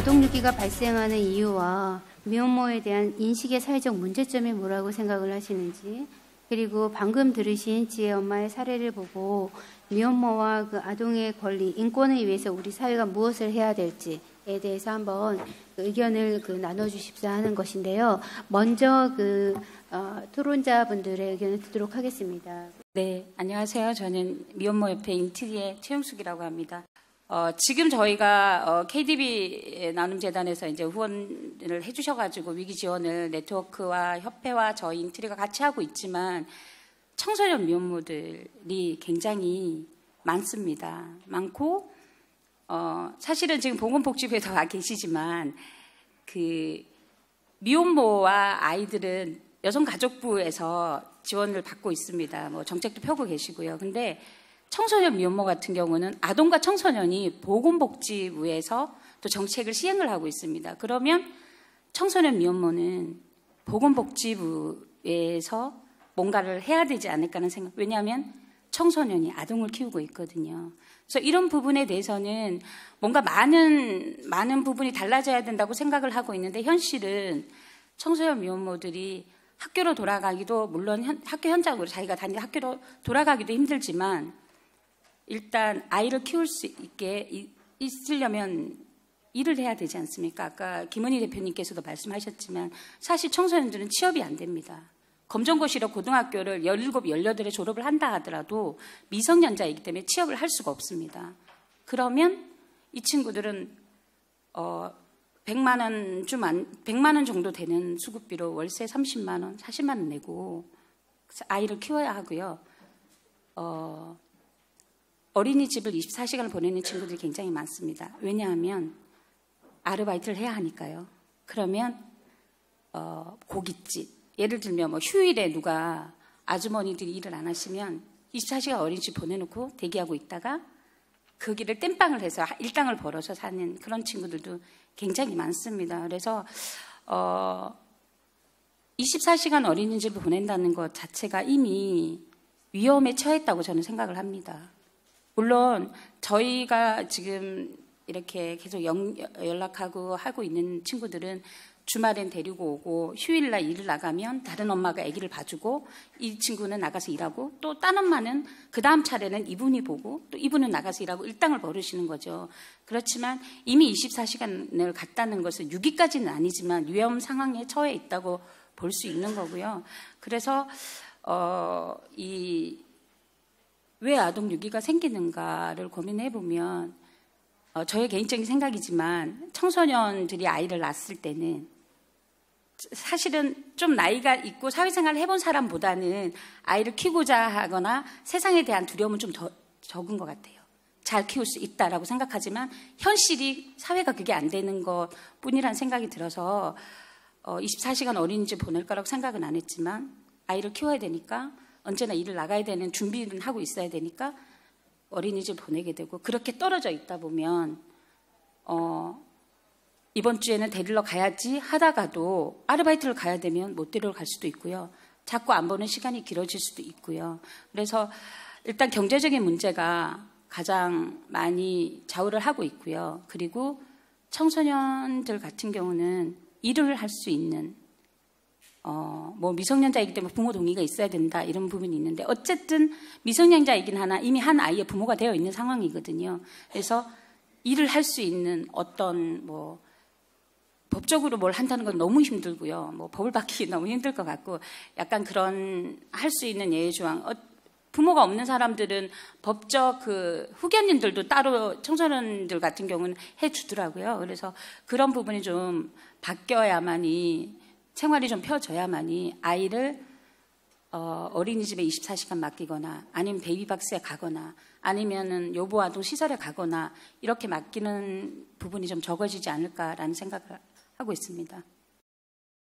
아동유기가 발생하는 이유와 미혼모에 대한 인식의 사회적 문제점이 뭐라고 생각을 하시는지, 그리고 방금 들으신 지혜 엄마의 사례를 보고 미혼모와 그 아동의 권리, 인권을 위해서 우리 사회가 무엇을 해야 될지에 대해서 한번 의견을 나눠주십사 하는 것인데요. 먼저 토론자분들의 의견을 듣도록 하겠습니다. 네, 안녕하세요. 저는 미혼모협회 인티리의 최용숙이라고 합니다. 지금 저희가 KDB 나눔재단에서 이제 후원을 해주셔가지고 위기 지원을 네트워크와 협회와 저희 인티리가 같이 하고 있지만 청소년 미혼모들이 굉장히 많습니다. 많고 사실은 지금 보건복지부에서 와 계시지만 그 미혼모와 아이들은 여성가족부에서 지원을 받고 있습니다. 뭐 정책도 펴고 계시고요. 근데 청소년 미혼모 같은 경우는 아동과 청소년이 보건복지부에서 또 정책을 시행을 하고 있습니다. 그러면 청소년 미혼모는 보건복지부에서 뭔가를 해야 되지 않을까 하는 생각. 왜냐하면 청소년이 아동을 키우고 있거든요. 그래서 이런 부분에 대해서는 뭔가 많은 부분이 달라져야 된다고 생각을 하고 있는데 현실은 청소년 미혼모들이 학교로 돌아가기도 물론 학교 현장으로 자기가 다니는 학교로 돌아가기도 힘들지만 일단 아이를 키울 수 있게 있으려면 일을 해야 되지 않습니까? 아까 김은희 대표님께서도 말씀하셨지만 사실 청소년들은 취업이 안 됩니다. 검정고시로 고등학교를 17, 18에 졸업을 한다 하더라도 미성년자이기 때문에 취업을 할 수가 없습니다. 그러면 이 친구들은 100만 원 정도 되는 수급비로 월세 30만 원, 40만 원 내고 아이를 키워야 하고요. 어린이집을 24시간을 보내는 친구들이 굉장히 많습니다. 왜냐하면 아르바이트를 해야 하니까요. 그러면 고깃집, 예를 들면 뭐 휴일에 누가 아주머니들이 일을 안 하시면 24시간 어린이집 보내놓고 대기하고 있다가 그 길을 땜빵을 해서 일당을 벌어서 사는 그런 친구들도 굉장히 많습니다. 그래서 24시간 어린이집을 보낸다는 것 자체가 이미 위험에 처했다고 저는 생각을 합니다. 물론 저희가 지금 이렇게 계속 연락하고 하고 있는 친구들은 주말엔 데리고 오고 휴일날 일을 나가면 다른 엄마가 아기를 봐주고 이 친구는 나가서 일하고 또 딴 엄마는 그 다음 차례는 이분이 보고 또 이분은 나가서 일하고 일당을 벌으시는 거죠. 그렇지만 이미 24시간을 갔다는 것은 유기까지는 아니지만 위험 상황에 처해 있다고 볼 수 있는 거고요. 그래서 왜 아동 유기가 생기는가를 고민해 보면 저의 개인적인 생각이지만 청소년들이 아이를 낳았을 때는 사실은 좀 나이가 있고 사회생활을 해본 사람보다는 아이를 키우고자 하거나 세상에 대한 두려움은 좀 더 적은 것 같아요. 잘 키울 수 있다라고 생각하지만 현실이 사회가 그게 안 되는 것뿐이라는 생각이 들어서 24시간 어린이집 보낼 거라고 생각은 안 했지만 아이를 키워야 되니까 언제나 일을 나가야 되는 준비는 하고 있어야 되니까 어린이집 보내게 되고 그렇게 떨어져 있다 보면 이번 주에는 데리러 가야지 하다가도 아르바이트를 가야 되면 못 데리러 갈 수도 있고요. 자꾸 안 보는 시간이 길어질 수도 있고요. 그래서 일단 경제적인 문제가 가장 많이 좌우를 하고 있고요. 그리고 청소년들 같은 경우는 일을 할 수 있는 뭐 미성년자이기 때문에 부모 동의가 있어야 된다 이런 부분이 있는데 어쨌든 미성년자이긴 하나 이미 한 아이의 부모가 되어 있는 상황이거든요. 그래서 일을 할 수 있는 어떤 뭐 법적으로 뭘 한다는 건 너무 힘들고요. 뭐 법을 바뀌기 너무 힘들 것 같고 약간 그런 할 수 있는 예외조항. 부모가 없는 사람들은 법적 후견인들도 따로 청소년들 같은 경우는 해주더라고요. 그래서 그런 부분이 좀 바뀌어야만이 생활이 좀 펴져야만이 아이를 어린이집에 24시간 맡기거나 아니면 베이비박스에 가거나 아니면은 요보아동 시설에 가거나 이렇게 맡기는 부분이 좀 적어지지 않을까라는 생각을 하고 있습니다.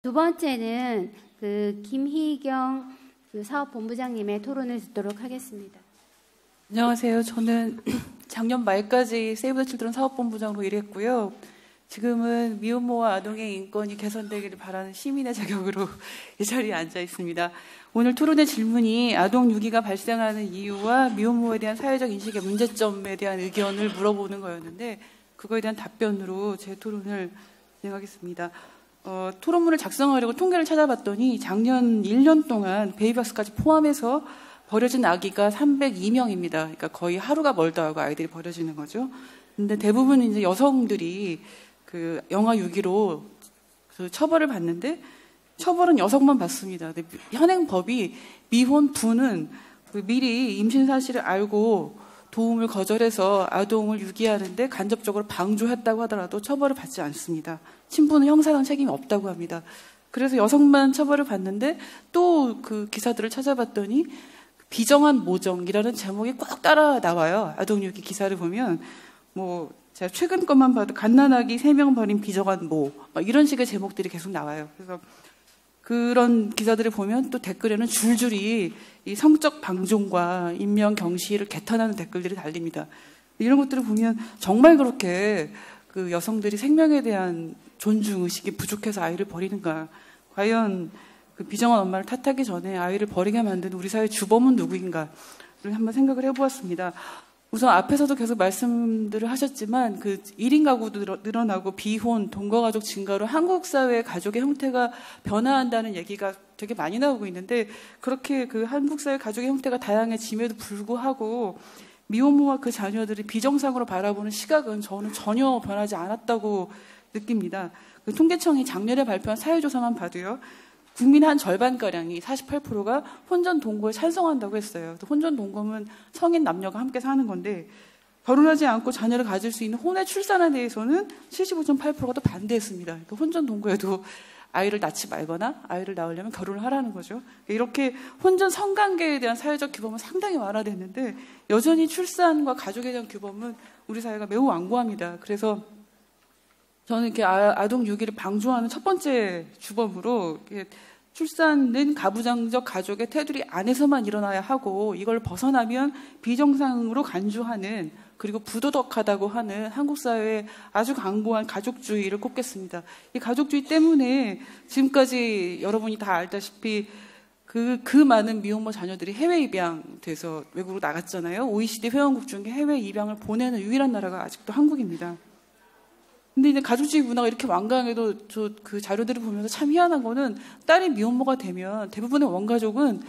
두 번째는 김희경 사업본부장님의 토론을 듣도록 하겠습니다. 안녕하세요. 저는 작년 말까지 세이브 더 칠드런 사업본부장으로 일했고요. 지금은 미혼모와 아동의 인권이 개선되기를 바라는 시민의 자격으로 이 자리에 앉아 있습니다. 오늘 토론의 질문이 아동 유기가 발생하는 이유와 미혼모에 대한 사회적 인식의 문제점에 대한 의견을 물어보는 거였는데 그거에 대한 답변으로 제 토론을 진행하겠습니다. 토론문을 작성하려고 통계를 찾아봤더니 작년 1년 동안 베이비박스까지 포함해서 버려진 아기가 302명입니다. 그러니까 거의 하루가 멀다 하고 아이들이 버려지는 거죠. 근데 대부분 이제 여성들이 그 영아 유기로 그 처벌을 받는데 처벌은 여성만 받습니다. 근데 현행 법이 미혼 부는 미리 임신 사실을 알고 도움을 거절해서 아동을 유기하는데 간접적으로 방조했다고 하더라도 처벌을 받지 않습니다. 신부는 형사상 책임이 없다고 합니다. 그래서 여성만 처벌을 받는데 또 그 기사들을 찾아봤더니 비정한 모정이라는 제목이 꼭 따라 나와요. 아동유기 기사를 보면 뭐 제가 최근 것만 봐도 갓난아기 3명 버린 비정한 모 이런 식의 제목들이 계속 나와요. 그래서 그런 기사들을 보면 또 댓글에는 줄줄이 이 성적 방종과 인명 경시를 개탄하는 댓글들이 달립니다. 이런 것들을 보면 정말 그렇게 그 여성들이 생명에 대한 존중 의식이 부족해서 아이를 버리는가? 과연 그 비정한 엄마를 탓하기 전에 아이를 버리게 만든 우리 사회 주범은 누구인가를 한번 생각을 해보았습니다. 우선 앞에서도 계속 말씀들을 하셨지만 그 1인 가구도 늘어나고 비혼, 동거가족 증가로 한국 사회의 가족의 형태가 변화한다는 얘기가 되게 많이 나오고 있는데 그렇게 그 한국 사회 가족의 형태가 다양해짐에도 불구하고 미혼모와 그 자녀들이 비정상으로 바라보는 시각은 저는 전혀 변하지 않았다고 느낍니다. 그 통계청이 작년에 발표한 사회조사만 봐도요. 국민 한 절반가량이 48%가 혼전 동거에 찬성한다고 했어요. 혼전 동거는 성인 남녀가 함께 사는 건데 결혼하지 않고 자녀를 가질 수 있는 혼외 출산에 대해서는 75.8%가 또 반대했습니다. 그러니까 혼전 동거에도 아이를 낳지 말거나 아이를 낳으려면 결혼을 하라는 거죠. 이렇게 혼전 성관계에 대한 사회적 규범은 상당히 완화됐는데 여전히 출산과 가족에 대한 규범은 우리 사회가 매우 완고합니다. 그래서 저는 이렇게 아동 유기를 방조하는 첫 번째 주범으로 출산은 가부장적 가족의 테두리 안에서만 일어나야 하고 이걸 벗어나면 비정상으로 간주하는 그리고 부도덕하다고 하는 한국 사회의 아주 강고한 가족주의를 꼽겠습니다. 이 가족주의 때문에 지금까지 여러분이 다 알다시피 그 많은 미혼모 자녀들이 해외 입양돼서 외국으로 나갔잖아요. OECD 회원국 중에 해외 입양을 보내는 유일한 나라가 아직도 한국입니다. 근데 이제 가족주의 문화가 이렇게 완강해도 저 그 자료들을 보면서 참 희한한 거는 딸이 미혼모가 되면 대부분의 원가족은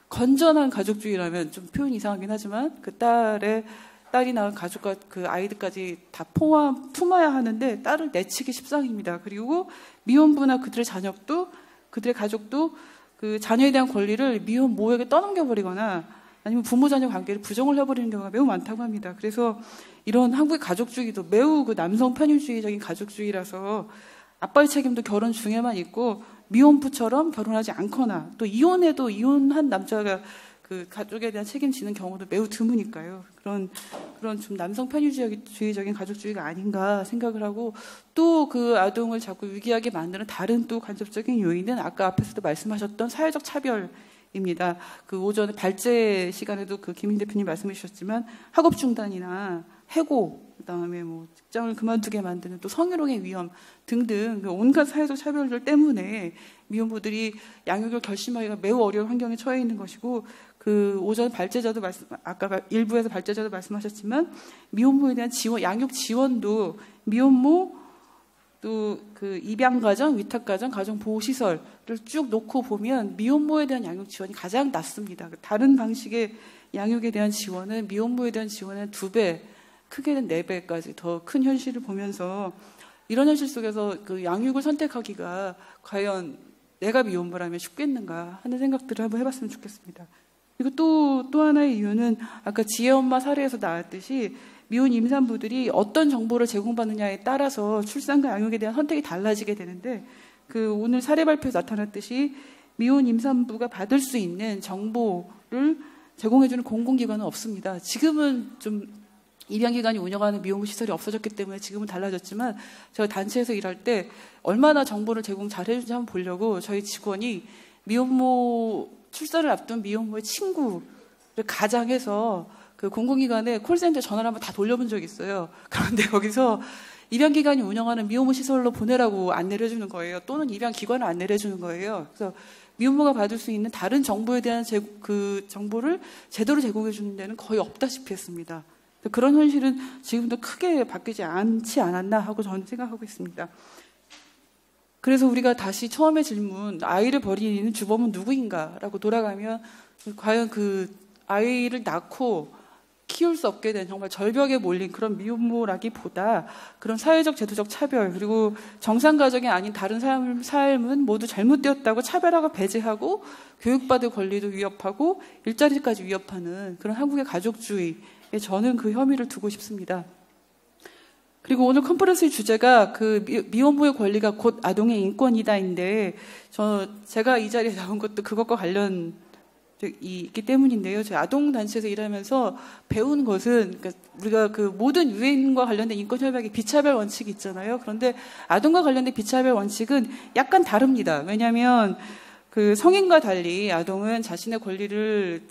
건전한 가족주의라면 좀 표현이 이상하긴 하지만 그 딸이 낳은 가족과 그 아이들까지 다 품어야 하는데 딸을 내치기 십상입니다. 그리고 미혼부나 그들의 자녀도 그들의 가족도 그 자녀에 대한 권리를 미혼모에게 떠넘겨버리거나 아니면 부모 자녀 관계를 부정을 해버리는 경우가 매우 많다고 합니다. 그래서 이런 한국의 가족주의도 매우 그 남성 편유주의적인 가족주의라서 아빠의 책임도 결혼 중에만 있고 미혼부처럼 결혼하지 않거나 또 이혼해도 이혼한 남자가 그 가족에 대한 책임지는 경우도 매우 드무니까요. 그런 좀 남성 편유주의적인 가족주의가 아닌가 생각을 하고 또 그 아동을 자꾸 유기하게 만드는 다른 또 간접적인 요인은 아까 앞에서도 말씀하셨던 사회적 차별입니다. 그 오전에 발제 시간에도 그 김인 대표님 말씀해 주셨지만 학업 중단이나 해고, 그다음에 뭐 직장을 그만두게 만드는 또 성희롱의 위험 등등 온갖 사회적 차별들 때문에 미혼부들이 양육을 결심하기가 매우 어려운 환경에 처해 있는 것이고 그 오전 발제자도 아까 일부에서 발제자도 말씀하셨지만 미혼모에 대한 지원, 양육 지원도 미혼모 또 그 입양가정, 위탁가정, 가정보호시설을 쭉 놓고 보면 미혼모에 대한 양육 지원이 가장 낮습니다. 다른 방식의 양육에 대한 지원은 미혼모에 대한 지원은 2배, 크게는 4배까지 더 큰 현실을 보면서 이런 현실 속에서 그 양육을 선택하기가 과연 내가 미혼모라면 쉽겠는가 하는 생각들을 한번 해봤으면 좋겠습니다. 그리고 또 하나의 이유는 아까 지혜 엄마 사례에서 나왔듯이 미혼 임산부들이 어떤 정보를 제공받느냐에 따라서 출산과 양육에 대한 선택이 달라지게 되는데 그 오늘 사례 발표에 나타났듯이 미혼 임산부가 받을 수 있는 정보를 제공해주는 공공기관은 없습니다. 지금은 좀 입양기관이 운영하는 미혼모 시설이 없어졌기 때문에 지금은 달라졌지만 제가 단체에서 일할 때 얼마나 정보를 제공 잘해주는지 한번 보려고 저희 직원이 미혼모 출산을 앞둔 미혼모의 친구를 가장해서 그 공공기관에 콜센터 전화를 한번 다 돌려본 적이 있어요. 그런데 거기서 입양기관이 운영하는 미혼모 시설로 보내라고 안내를 해주는 거예요. 또는 입양기관을 안내를 해주는 거예요. 그래서 미혼모가 받을 수 있는 다른 정보에 대한 그 정보를 제대로 제공해 주는 데는 거의 없다시피 했습니다. 그런 현실은 지금도 크게 바뀌지 않지 않았나 하고 저는 생각하고 있습니다. 그래서 우리가 다시 처음에 질문, 아이를 버리는 주범은 누구인가라고 돌아가면 과연 그 아이를 낳고 키울 수 없게 된 정말 절벽에 몰린 그런 미혼모라기보다 그런 사회적 제도적 차별, 그리고 정상 가정이 아닌 다른 삶은 모두 잘못되었다고 차별하고 배제하고 교육받을 권리도 위협하고 일자리까지 위협하는 그런 한국의 가족주의에 저는 그 혐의를 두고 싶습니다. 그리고 오늘 컨퍼런스의 주제가 그 미혼모의 권리가 곧 아동의 인권이다인데, 제가 이 자리에 나온 것도 그것과 관련이 있기 때문인데요. 저희 아동단체에서 일하면서 배운 것은, 그러니까 우리가 그 모든 유엔과 관련된 인권협약에 비차별 원칙이 있잖아요. 그런데 아동과 관련된 비차별 원칙은 약간 다릅니다. 왜냐하면 그 성인과 달리 아동은 자신의 권리를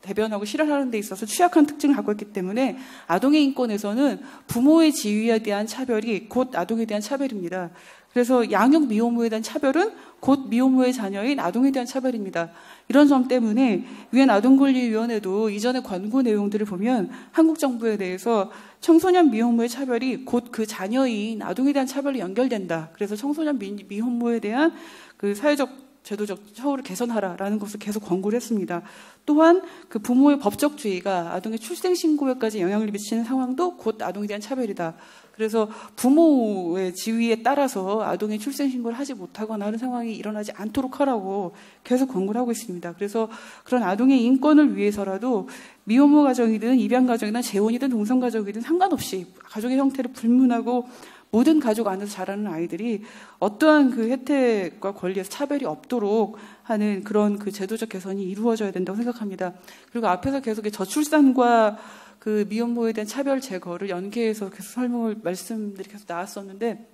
대변하고 실현하는 데 있어서 취약한 특징을 갖고 있기 때문에 아동의 인권에서는 부모의 지위에 대한 차별이 곧 아동에 대한 차별입니다. 그래서 양육 미혼모에 대한 차별은 곧 미혼모의 자녀인 아동에 대한 차별입니다. 이런 점 때문에 유엔 아동권리위원회도 이전의 권고 내용들을 보면 한국 정부에 대해서 청소년 미혼모의 차별이 곧 그 자녀인 아동에 대한 차별로 연결된다. 그래서 청소년 미혼모에 대한 그 사회적 제도적 처우를 개선하라라는 것을 계속 권고를 했습니다. 또한 그 부모의 법적주의가 아동의 출생신고에까지 영향을 미치는 상황도 곧 아동에 대한 차별이다. 그래서 부모의 지위에 따라서 아동의 출생신고를 하지 못하거나 하는 상황이 일어나지 않도록 하라고 계속 권고를 하고 있습니다. 그래서 그런 아동의 인권을 위해서라도 미혼모 가정이든 입양가정이든 재혼이든 동성가족이든 상관없이 가족의 형태를 불문하고 모든 가족 안에서 자라는 아이들이 어떠한 그 혜택과 권리에서 차별이 없도록 하는 그런 그 제도적 개선이 이루어져야 된다고 생각합니다. 그리고 앞에서 계속 저출산과 그 미혼모에 대한 차별 제거를 연계해서 계속 말씀들이 계속 나왔었는데,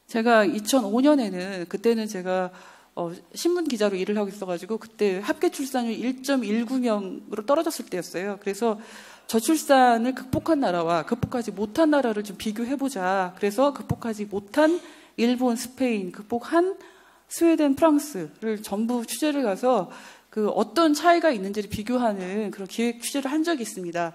제가 2005년에는 그때는 제가 신문 기자로 일을 하고 있어가지고 그때 합계 출산율 1.19명으로 떨어졌을 때였어요. 그래서 저출산을 극복한 나라와 극복하지 못한 나라를 좀 비교해보자. 그래서 극복하지 못한 일본, 스페인, 극복한 스웨덴, 프랑스를 전부 취재를 가서 그 어떤 차이가 있는지를 비교하는 그런 기획 취재를 한 적이 있습니다.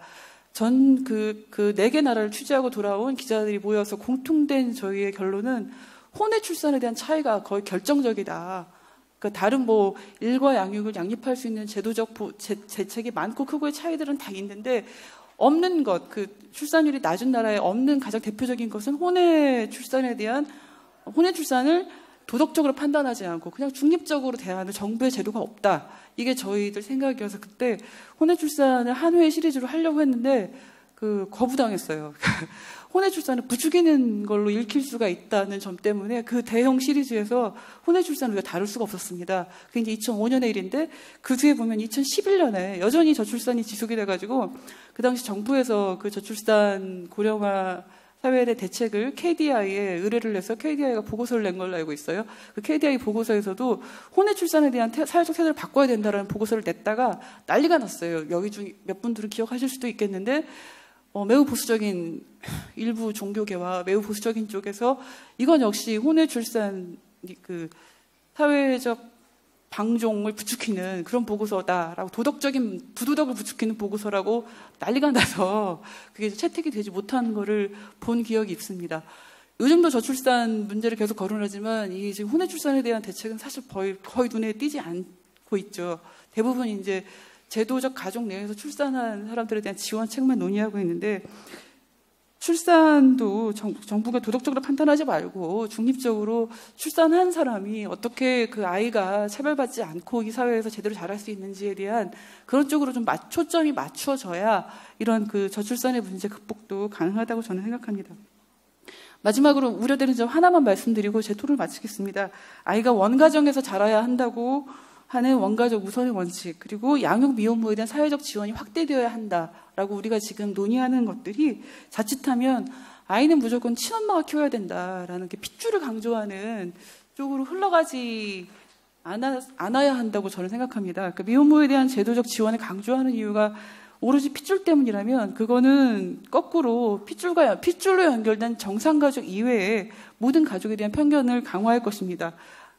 전 그 4개 나라를 취재하고 돌아온 기자들이 모여서 공통된 저희의 결론은 혼외 출산에 대한 차이가 거의 결정적이다. 그러니까 다른 일과 양육을 양립할 수 있는 제도적 대책이 많고 크고의 차이들은 다 있는데, 없는 것, 그 출산율이 낮은 나라에 없는 가장 대표적인 것은 혼외 출산을 도덕적으로 판단하지 않고 그냥 중립적으로 대하는 정부의 제도가 없다. 이게 저희들 생각이어서 그때 혼외 출산을 한 회 시리즈로 하려고 했는데 거부당했어요. 혼외 출산을 부추기는 걸로 읽힐 수가 있다는 점 때문에 그 대형 시리즈에서 혼외 출산을 우리가 다룰 수가 없었습니다. 그게 이제 2005년의 일인데, 그 뒤에 보면 2011년에 여전히 저출산이 지속이 돼가지고 그 당시 정부에서 그 저출산 고령화 사회의 대책을 KDI에 의뢰를 해서 KDI가 보고서를 낸 걸로 알고 있어요. 그 KDI 보고서에서도 혼외 출산에 대한 사회적 태도를 바꿔야 된다는 보고서를 냈다가 난리가 났어요. 여기 중 몇 분들은 기억하실 수도 있겠는데, 매우 보수적인 일부 종교계와 매우 보수적인 쪽에서 이건 역시 혼외 출산 그 사회적 방종을 부추기는 그런 보고서다라고, 도덕적인 부도덕을 부추기는 보고서라고 난리가 나서 그게 채택이 되지 못한 거를 본 기억이 있습니다. 요즘도 저출산 문제를 계속 거론하지만 이 지금 혼외 출산에 대한 대책은 사실 거의 눈에 띄지 않고 있죠. 대부분 이제 제도적 가족 내에서 출산한 사람들에 대한 지원책만 논의하고 있는데, 출산도 정부가 도덕적으로 판단하지 말고 중립적으로 출산한 사람이 어떻게 그 아이가 차별받지 않고 이 사회에서 제대로 자랄 수 있는지에 대한 그런 쪽으로 좀 초점이 맞춰져야 이런 그 저출산의 문제 극복도 가능하다고 저는 생각합니다. 마지막으로 우려되는 점 하나만 말씀드리고 제 토론을 마치겠습니다. 아이가 원가정에서 자라야 한다고 하는 원가족 우선의 원칙, 그리고 양육 미혼모에 대한 사회적 지원이 확대되어야 한다라고 우리가 지금 논의하는 것들이 자칫하면 아이는 무조건 친엄마가 키워야 된다라는 게 핏줄을 강조하는 쪽으로 흘러가지 않아야 한다고 저는 생각합니다. 그러니까 미혼모에 대한 제도적 지원을 강조하는 이유가 오로지 핏줄 때문이라면 그거는 거꾸로 핏줄로 연결된 정상가족 이외의 모든 가족에 대한 편견을 강화할 것입니다.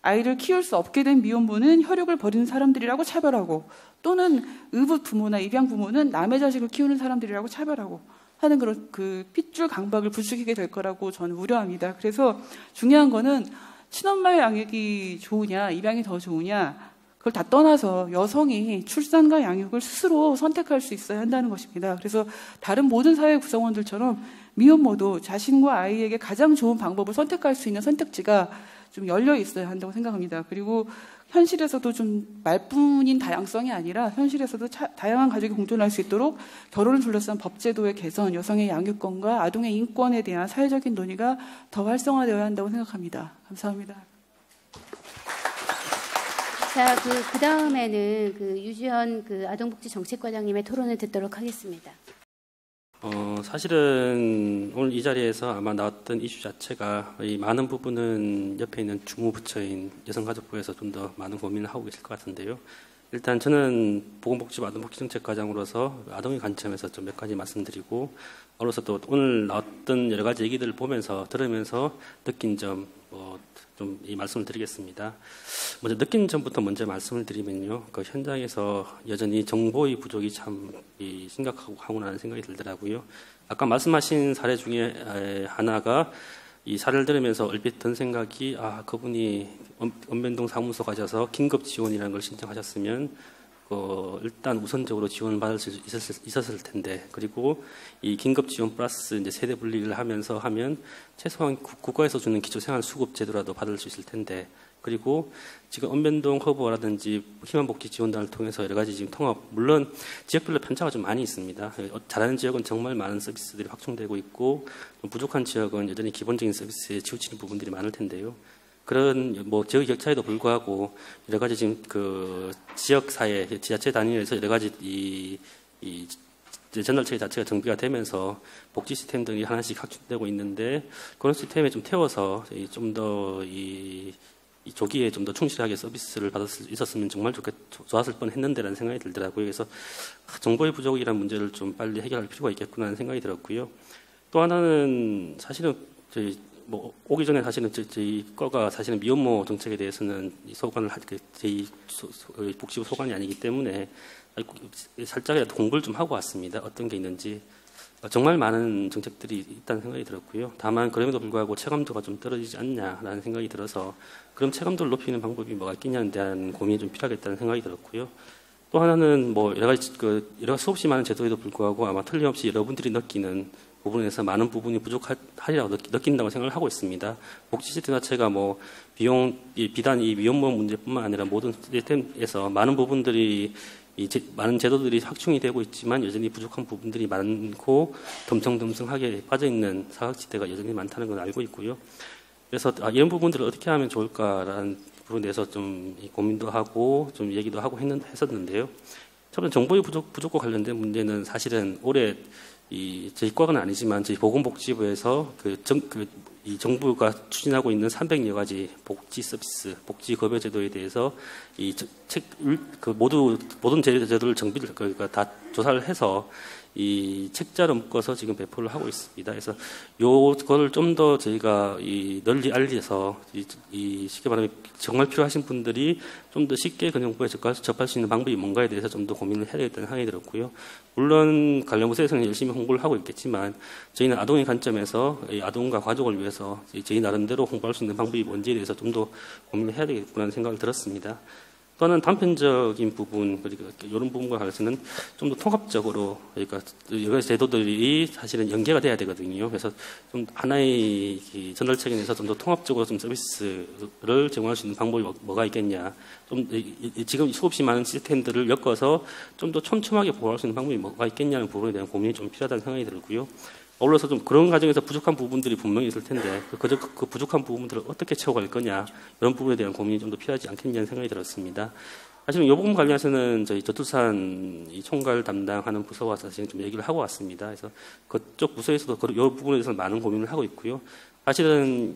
아이를 키울 수 없게 된 미혼모는 혈육을 버리는 사람들이라고 차별하고, 또는 의붓 부모나 입양 부모는 남의 자식을 키우는 사람들이라고 차별하고 하는 그런 그 핏줄 강박을 부추기게 될 거라고 저는 우려합니다. 그래서 중요한 거는 친엄마의 양육이 좋으냐, 입양이 더 좋으냐, 그걸 다 떠나서 여성이 출산과 양육을 스스로 선택할 수 있어야 한다는 것입니다. 그래서 다른 모든 사회 구성원들처럼 미혼모도 자신과 아이에게 가장 좋은 방법을 선택할 수 있는 선택지가 좀 열려 있어야 한다고 생각합니다. 그리고 현실에서도 좀 말뿐인 다양성이 아니라 현실에서도 다양한 가족이 공존할 수 있도록 결혼을 둘러싼 법제도의 개선, 여성의 양육권과 아동의 인권에 대한 사회적인 논의가 더 활성화되어야 한다고 생각합니다. 감사합니다. 자, 그 다음에는 그 유지현 그 아동복지정책과장님의 토론을 듣도록 하겠습니다. 사실은 오늘 이 자리에서 아마 나왔던 이슈 자체가 이 많은 부분은 옆에 있는 주무부처인 여성가족부에서 좀 더 많은 고민을 하고 계실 것 같은데요. 일단 저는 보건복지부 아동복지정책과장으로서 아동의 관점에서 좀 몇 가지 말씀드리고, 어로서 또 오늘 나왔던 여러 가지 얘기들을 들으면서 느낀 점, 좀 이 말씀을 드리겠습니다. 먼저 느낀 점부터 먼저 말씀을 드리면요, 그 현장에서 여전히 정보의 부족이 참 심각하구나 생각이 들더라고요. 아까 말씀하신 사례 중에 하나가 이 사례를 들으면서 얼핏 든 생각이, 그분이 언변동 사무소 가셔서 긴급 지원이라는 걸 신청하셨으면 일단 우선적으로 지원을 받을 수 있었을 텐데, 그리고 이 긴급 지원 플러스 이제 세대 분리를 하면 최소한 국가에서 주는 기초생활수급 제도라도 받을 수 있을 텐데, 그리고 지금 언변동 허브라든지 희망복지 지원단을 통해서 여러 가지 지금 통합, 물론 지역별로 편차가 좀 많이 있습니다. 잘하는 지역은 정말 많은 서비스들이 확충되고 있고, 좀 부족한 지역은 여전히 기본적인 서비스에 치우치는 부분들이 많을 텐데요. 그런 지역 격차에도 불구하고 여러 가지 지금 그 지역 사회, 지자체 단위에서 여러 가지 이 전달체계 자체가 정비가 되면서 복지 시스템들이 하나씩 확충되고 있는데, 그런 시스템에 좀 태워서 좀 더 이 조기에 좀 더 충실하게 서비스를 받을 수 있었으면 정말 좋았을 뻔했는데라는 생각이 들더라고요. 그래서 정보의 부족이라는 문제를 좀 빨리 해결할 필요가 있겠구나라는 생각이 들었고요. 또 하나는 사실은 오기 전에 사실은 저희 거가 사실은 미혼모 정책에 대해서는 소관을 저희 복지부 소관이 아니기 때문에 살짝이라도 공부를 좀 하고 왔습니다. 어떤 게 있는지. 정말 많은 정책들이 있다는 생각이 들었고요. 다만 그럼에도 불구하고 체감도가 좀 떨어지지 않냐라는 생각이 들어서, 그럼 체감도를 높이는 방법이 뭐가 있겠냐에 대한 고민이 좀 필요하겠다는 생각이 들었고요. 또 하나는 여러 가지 수없이 많은 제도에도 불구하고 아마 틀림없이 여러분들이 느끼는 부분에서 많은 부분이 부족하리라고 느낀다고 생각을 하고 있습니다. 복지 시스템 자체가 비단 이 미혼모 문제뿐만 아니라 모든 시스템에서 많은 부분들이 많은 제도들이 확충이 되고 있지만 여전히 부족한 부분들이 많고 덤성덤성하게 빠져있는 사각지대가 여전히 많다는 걸 알고 있고요. 그래서 이런 부분들을 어떻게 하면 좋을까라는 부분에 대해서 좀 고민도 하고 좀 얘기도 하고 했었는데요. 첫 번째 정보의 부족과 관련된 문제는 사실은 올해 저희 과는 아니지만 저희 보건복지부에서 이 정부가 추진하고 있는 300여 가지 복지 서비스, 복지 급여 제도에 대해서 모든 제도를 다 조사를 해서 이 책자로 묶어서 지금 배포를 하고 있습니다. 그래서 요거를 좀 더 저희가 널리 알려서 쉽게 말하면 정말 필요하신 분들이 좀 더 쉽게 그 정보에 접할 수 있는 방법이 뭔가에 대해서 좀 더 고민을 해야 되겠다는 생각이 들었고요. 물론 관련 부서에서는 열심히 홍보를 하고 있겠지만 저희는 아동의 관점에서 이 아동과 가족을 위해서 저희 나름대로 홍보할 수 있는 방법이 뭔지에 대해서 좀 더 고민을 해야 되겠구나라는 생각을 들었습니다. 또 하나는 단편적인 부분, 그러니까 이런 부분과 관해서는 좀 더 통합적으로, 그러니까 여러 가지 제도들이 사실은 연계가 돼야 되거든요. 그래서 좀 하나의 전달책에 대해서 좀 더 통합적으로 좀 서비스를 제공할 수 있는 방법이 뭐가 있겠냐. 지금 수없이 많은 시스템들을 엮어서 좀 더 촘촘하게 보호할 수 있는 방법이 뭐가 있겠냐는 부분에 대한 고민이 좀 필요하다는 생각이 들고요. 어울러서 좀 그런 과정에서 부족한 부분들이 분명히 있을 텐데 그 부족한 부분들을 어떻게 채워갈 거냐, 이런 부분에 대한 고민이 좀 더 필요하지 않겠냐는 생각이 들었습니다. 사실은 이 부분 관련해서는 저희 저출산 총괄 담당하는 부서와 사실 좀 얘기를 하고 왔습니다. 그래서 그쪽 부서에서도 이 부분에 대해서 많은 고민을 하고 있고요. 사실은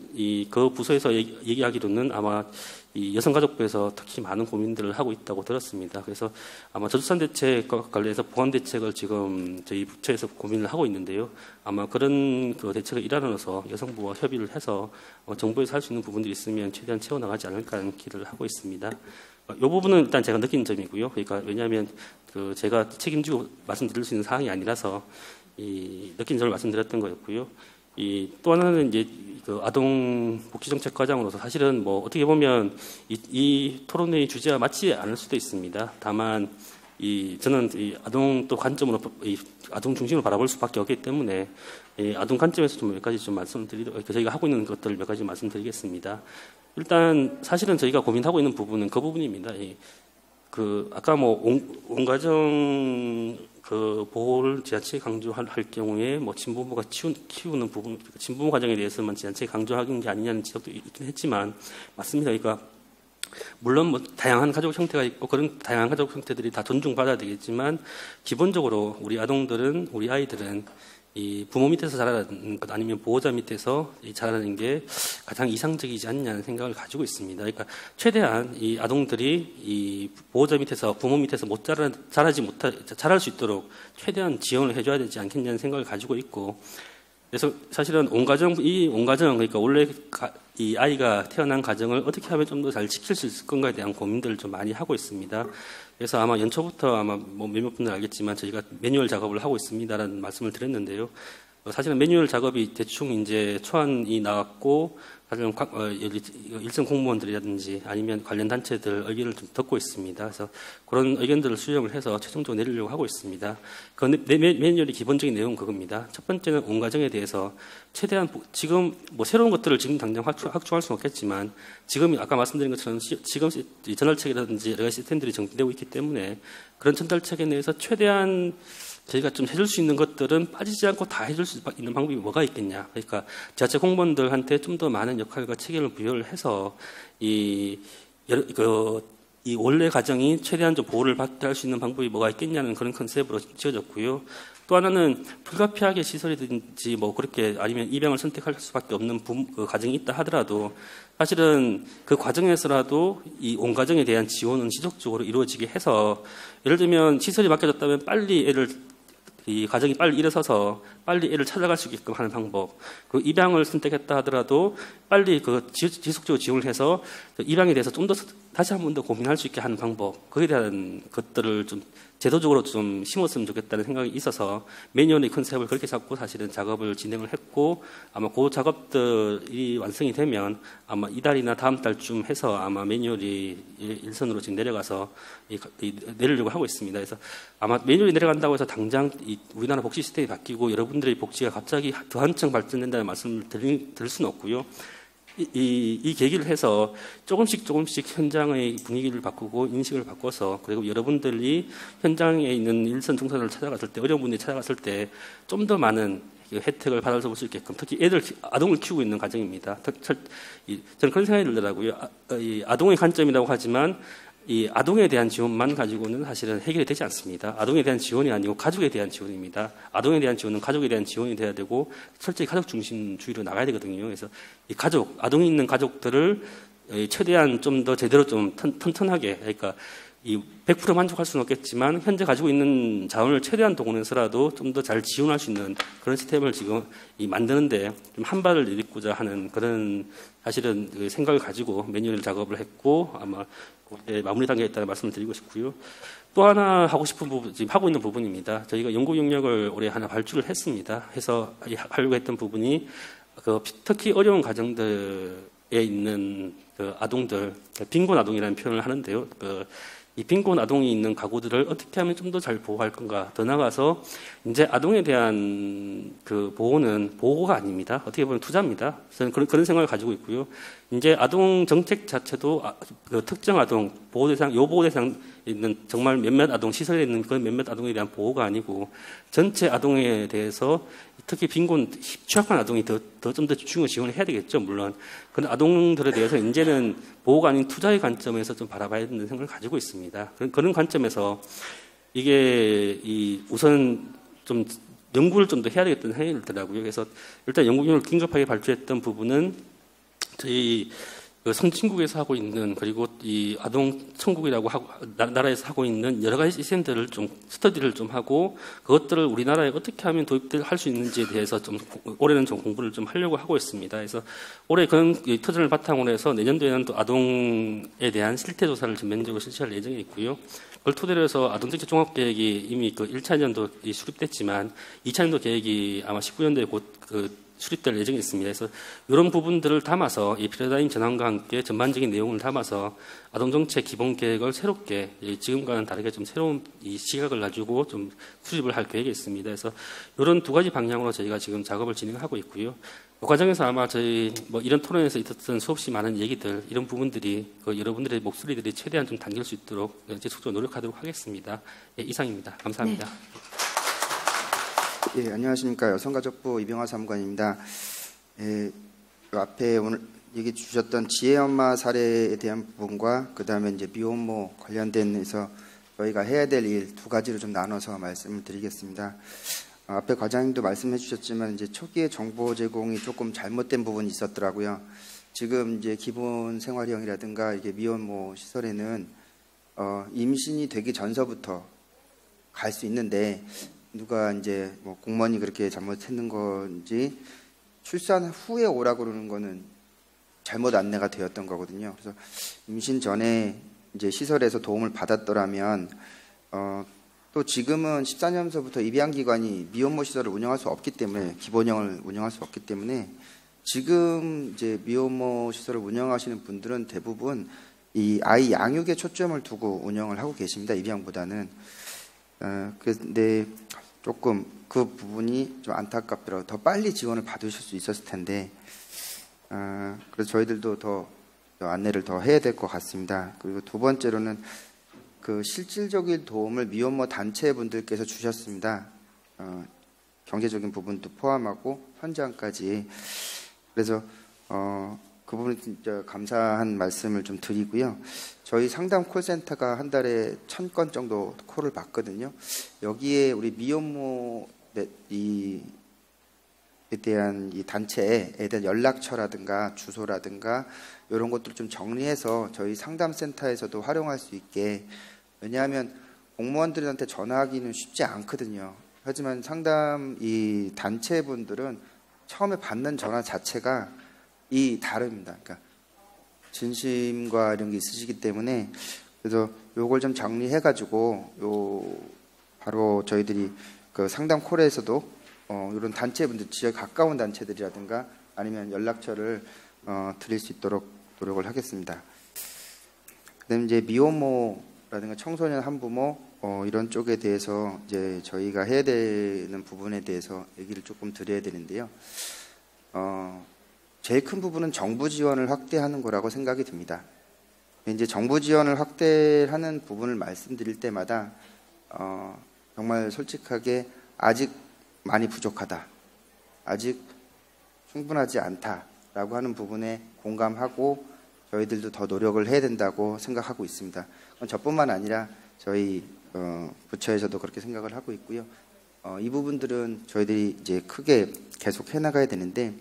그 부서에서 얘기하기로는 아마 이 여성가족부에서 특히 많은 고민들을 하고 있다고 들었습니다. 그래서 아마 저출산 대책과 관련해서 보완 대책을 지금 저희 부처에서 고민을 하고 있는데요. 아마 그런 그 대책을 일환으로서 여성부와 협의를 해서 정부에서 할 수 있는 부분들이 있으면 최대한 채워나가지 않을까 하는 기대를 하고 있습니다. 이 부분은 일단 제가 느낀 점이고요. 그러니까 왜냐하면 그 제가 책임지고 말씀드릴 수 있는 사항이 아니라서 느낀 점을 말씀드렸던 거였고요. 또 하나는 이제 그 아동 복지 정책 과장으로서 사실은 뭐 어떻게 보면 이 토론회의 주제와 맞지 않을 수도 있습니다. 다만 저는 아동 또 관점으로 아동 중심으로 바라볼 수밖에 없기 때문에 아동 관점에서 좀 몇 가지 좀 저희가 하고 있는 것들 몇 가지 말씀드리겠습니다. 일단 사실은 저희가 고민하고 있는 부분은 그 부분입니다. 그 아까 뭐 온가정 그 보호를 지자체에 강조할 경우에 뭐 친부모가 키우는 부분, 친부모 과정에 대해서만 지자체에 강조하는 게 아니냐는 지적도 있긴 했지만 맞습니다. 그러니까 물론 뭐 다양한 가족 형태가 있고 그런 다양한 가족 형태들이 다 존중받아야 되겠지만 기본적으로 우리 아동들은 우리 아이들은 이 부모 밑에서 자라는 것 아니면 보호자 밑에서 자라는 게 가장 이상적이지 않냐는 생각을 가지고 있습니다. 그러니까 최대한 이 아동들이 이 보호자 밑에서 부모 밑에서 못 자랄 수 있도록 최대한 지원을 해줘야 되지 않겠냐는 생각을 가지고 있고, 그래서 사실은 온가정 그러니까 원래 이 아이가 태어난 가정을 어떻게 하면 좀 더 잘 지킬 수 있을 건가에 대한 고민들을 좀 많이 하고 있습니다. 그래서 아마 연초부터 아마 뭐 몇몇 분들 알겠지만 저희가 매뉴얼 작업을 하고 있습니다라는 말씀을 드렸는데요. 사실은 매뉴얼 작업이 대충 이제 초안이 나왔고, 사실은 일선 공무원들이라든지 아니면 관련 단체들 의견을 좀 듣고 있습니다. 그래서 그런 의견들을 수렴을 해서 최종적으로 내리려고 하고 있습니다. 그 매뉴얼의 기본적인 내용은 그겁니다. 첫 번째는 온가정에 대해서 최대한 지금 뭐 새로운 것들을 지금 당장 확충할 수는 없겠지만 지금 아까 말씀드린 것처럼 지금 전달책이라든지 여러 가지 시스템들이 정비되고 있기 때문에 그런 전달책에 대해서 최대한 저희가 좀 해줄 수 있는 것들은 빠지지 않고 다 해줄 수 있는 방법이 뭐가 있겠냐. 그러니까 지자체 공무원들한테 좀 더 많은 역할과 책임을 부여를 해서 이 원래 가정이 최대한 좀 보호를 받게 할 수 있는 방법이 뭐가 있겠냐는 그런 컨셉으로 지어졌고요. 또 하나는 불가피하게 시설이든지 뭐 그렇게 아니면 입양을 선택할 수밖에 없는 그 가정이 있다 하더라도 사실은 그 과정에서라도 이 온 가정에 대한 지원은 지속적으로 이루어지게 해서, 예를 들면 시설이 맡겨졌다면 빨리 이 가정이 빨리 일어서서 빨리 애를 찾아갈 수 있게끔 하는 방법, 그 입양을 선택했다 하더라도 빨리 그 지속적으로 지원을 해서 입양에 대해서 좀 더 다시 한 번 더 고민할 수 있게 하는 방법, 그에 대한 것들을 좀 제도적으로 좀 심었으면 좋겠다는 생각이 있어서 매뉴얼의 컨셉을 그렇게 잡고 사실은 작업을 진행을 했고, 아마 그 작업들이 완성이 되면 아마 이달이나 다음 달쯤 해서 아마 매뉴얼이 일선으로 지금 내려가서 내리려고 하고 있습니다. 그래서 아마 매뉴얼이 내려간다고 해서 당장 우리나라 복지 시스템이 바뀌고 여러분들의 복지가 갑자기 더 한층 발전된다는 말씀을 드릴 수는 없고요. 이 계기를 해서 조금씩 현장의 분위기를 바꾸고 인식을 바꿔서, 그리고 여러분들이 현장에 있는 일선 종사자를 찾아갔을 때, 어려운 분들이 찾아갔을 때 좀 더 많은 혜택을 받아볼 수 있게끔, 특히 아동을 키우고 있는 가정입니다. 저는 그런 생각이 들더라고요. 아동의 관점이라고 하지만 이 아동에 대한 지원만 가지고는 사실은 해결이 되지 않습니다. 아동에 대한 지원이 아니고 가족에 대한 지원입니다. 아동에 대한 지원은 가족에 대한 지원이 돼야 되고 철저히 가족 중심주의로 나가야 되거든요. 그래서 이 아동이 있는 가족들을 최대한 좀 더 제대로 좀 튼튼하게, 그러니까 이 100% 만족할 수는 없겠지만 현재 가지고 있는 자원을 최대한 동원해서라도 좀 더 잘 지원할 수 있는 그런 시스템을 지금 만드는데 좀 한 발을 내딛고자 하는 그런 사실은 그 생각을 가지고 매뉴얼 작업을 했고, 아마 마무리 단계에 있다는 말씀을 드리고 싶고요. 또 하나 하고 싶은 부분, 지금 하고 있는 부분입니다. 저희가 연구 영역을 올해 하나 발주를 했습니다. 해서 하려고 했던 부분이 특히 어려운 가정들에 있는 그 아동들, 빈곤 아동이라는 표현을 하는데요. 이 빈곤 아동이 있는 가구들을 어떻게 하면 좀 더 잘 보호할 건가. 더 나아가서 이제 아동에 대한 그 보호는 보호가 아닙니다. 어떻게 보면 투자입니다. 저는 그런 생각을 가지고 있고요. 이제 아동 정책 자체도 그 특정 아동 보호 대상, 요보호 대상 있는 정말 몇몇 아동, 시설에 있는 그 몇몇 아동에 대한 보호가 아니고 전체 아동에 대해서 특히 빈곤 취약한 아동이 좀 더 집중을 지원을 해야 되겠죠, 물론. 그런 아동들에 대해서 이제는 보호가 아닌 투자의 관점에서 좀 바라봐야 된다는 생각을 가지고 있습니다. 그런 관점에서 이게 우선 좀 연구를 좀 더 해야 되겠다는 생각이 들더라고요. 그래서 일단 연구비용을 긴급하게 발주했던 부분은 저희 그 선진국에서 하고 있는, 그리고 이 아동 천국이라고 하고 나라에서 하고 있는 여러 가지 시스템들을 좀 스터디를 좀 하고, 그것들을 우리나라에 어떻게 하면 도입할 수 있는지에 대해서 좀 올해는 좀 공부를 좀 하려고 하고 있습니다. 그래서 올해 그런 터전을 바탕으로 해서 내년도에는 또 아동에 대한 실태 조사를 전면적으로 실시할 예정이 있고요. 그걸 토대로 해서 아동정책 종합계획이 이미 그 1차년도 수립됐지만 2차년도 계획이 아마 19년도에 곧 수립될 예정이 있습니다. 그래서 이런 부분들을 담아서 이 패러다임 전환과 함께 전반적인 내용을 담아서 아동정책 기본 계획을 새롭게 지금과는 다르게 좀 새로운 이 시각을 가지고 좀 수립을 할 계획이 있습니다. 그래서 이런 두 가지 방향으로 저희가 지금 작업을 진행하고 있고요. 그 과정에서 아마 저희 뭐 이런 토론에서 있었던 수없이 많은 얘기들, 이런 부분들이 그 여러분들의 목소리들이 최대한 좀 담길 수 있도록 지속적으로 노력하도록 하겠습니다. 예, 이상입니다. 감사합니다. 예, 안녕하십니까. 여성가족부 이병화 사무관입니다. 예, 앞에 오늘 얘기 주셨던 지혜엄마 사례에 대한 부분과 그 다음에 이제 미혼모 관련된에서 저희가 해야 될 일 두 가지로 좀 나눠서 말씀을 드리겠습니다. 앞에 과장님도 말씀해 주셨지만 이제 초기에 정보 제공이 조금 잘못된 부분이 있었더라고요. 지금 이제 기본 생활형이라든가 이게 미혼모 시설에는 임신이 되기 전서부터 갈 수 있는데, 누가 이제 뭐 공무원이 그렇게 잘못했는 건지 출산 후에 오라고 그러는 거는 잘못 안내가 되었던 거거든요. 그래서 임신 전에 이제 시설에서 도움을 받았더라면 또 지금은 14년서부터 입양기관이 미혼모 시설을 운영할 수 없기 때문에, 기본형을 운영할 수 없기 때문에 지금 이제 미혼모 시설을 운영하시는 분들은 대부분 이 아이 양육에 초점을 두고 운영을 하고 계십니다. 입양보다는. 근데 조금 그 부분이 좀 안타깝더라고요. 더 빨리 지원을 받으실 수 있었을 텐데, 그래서 저희들도 더 안내를 더 해야 될 것 같습니다. 그리고 두 번째로는 그 실질적인 도움을 미혼모 단체분들께서 주셨습니다. 경제적인 부분도 포함하고 현장까지. 그래서 그 부분 진짜 감사한 말씀을 좀 드리고요. 저희 상담 콜센터가 한 달에 1000건 정도 콜을 받거든요. 여기에 우리 미혼모에 대한 이 단체에 대한 연락처라든가 주소라든가 이런 것들을 좀 정리해서 저희 상담센터에서도 활용할 수 있게. 왜냐하면 공무원들한테 전화하기는 쉽지 않거든요. 하지만 상담 이 단체분들은 처음에 받는 전화 자체가 다릅니다. 그러니까 진심과 이런 게 있으시기 때문에, 그래서 요걸 좀 정리해가지고 바로 저희들이 그 상담 콜에서도 이런 단체분들, 지역 가까운 단체들이라든가 아니면 연락처를 드릴 수 있도록 노력을 하겠습니다. 그다음에 이제 미혼모라든가 청소년 한부모 이런 쪽에 대해서 이제 저희가 해야 되는 부분에 대해서 얘기를 조금 드려야 되는데요. 제일 큰 부분은 정부 지원을 확대하는 거라고 생각이 듭니다. 이제 정부 지원을 확대하는 부분을 말씀드릴 때마다 정말 솔직하게 아직 많이 부족하다, 아직 충분하지 않다라고 하는 부분에 공감하고 저희들도 더 노력을 해야 된다고 생각하고 있습니다. 저뿐만 아니라 저희 부처에서도 그렇게 생각을 하고 있고요. 이 부분들은 저희들이 이제 크게 계속 해나가야 되는데,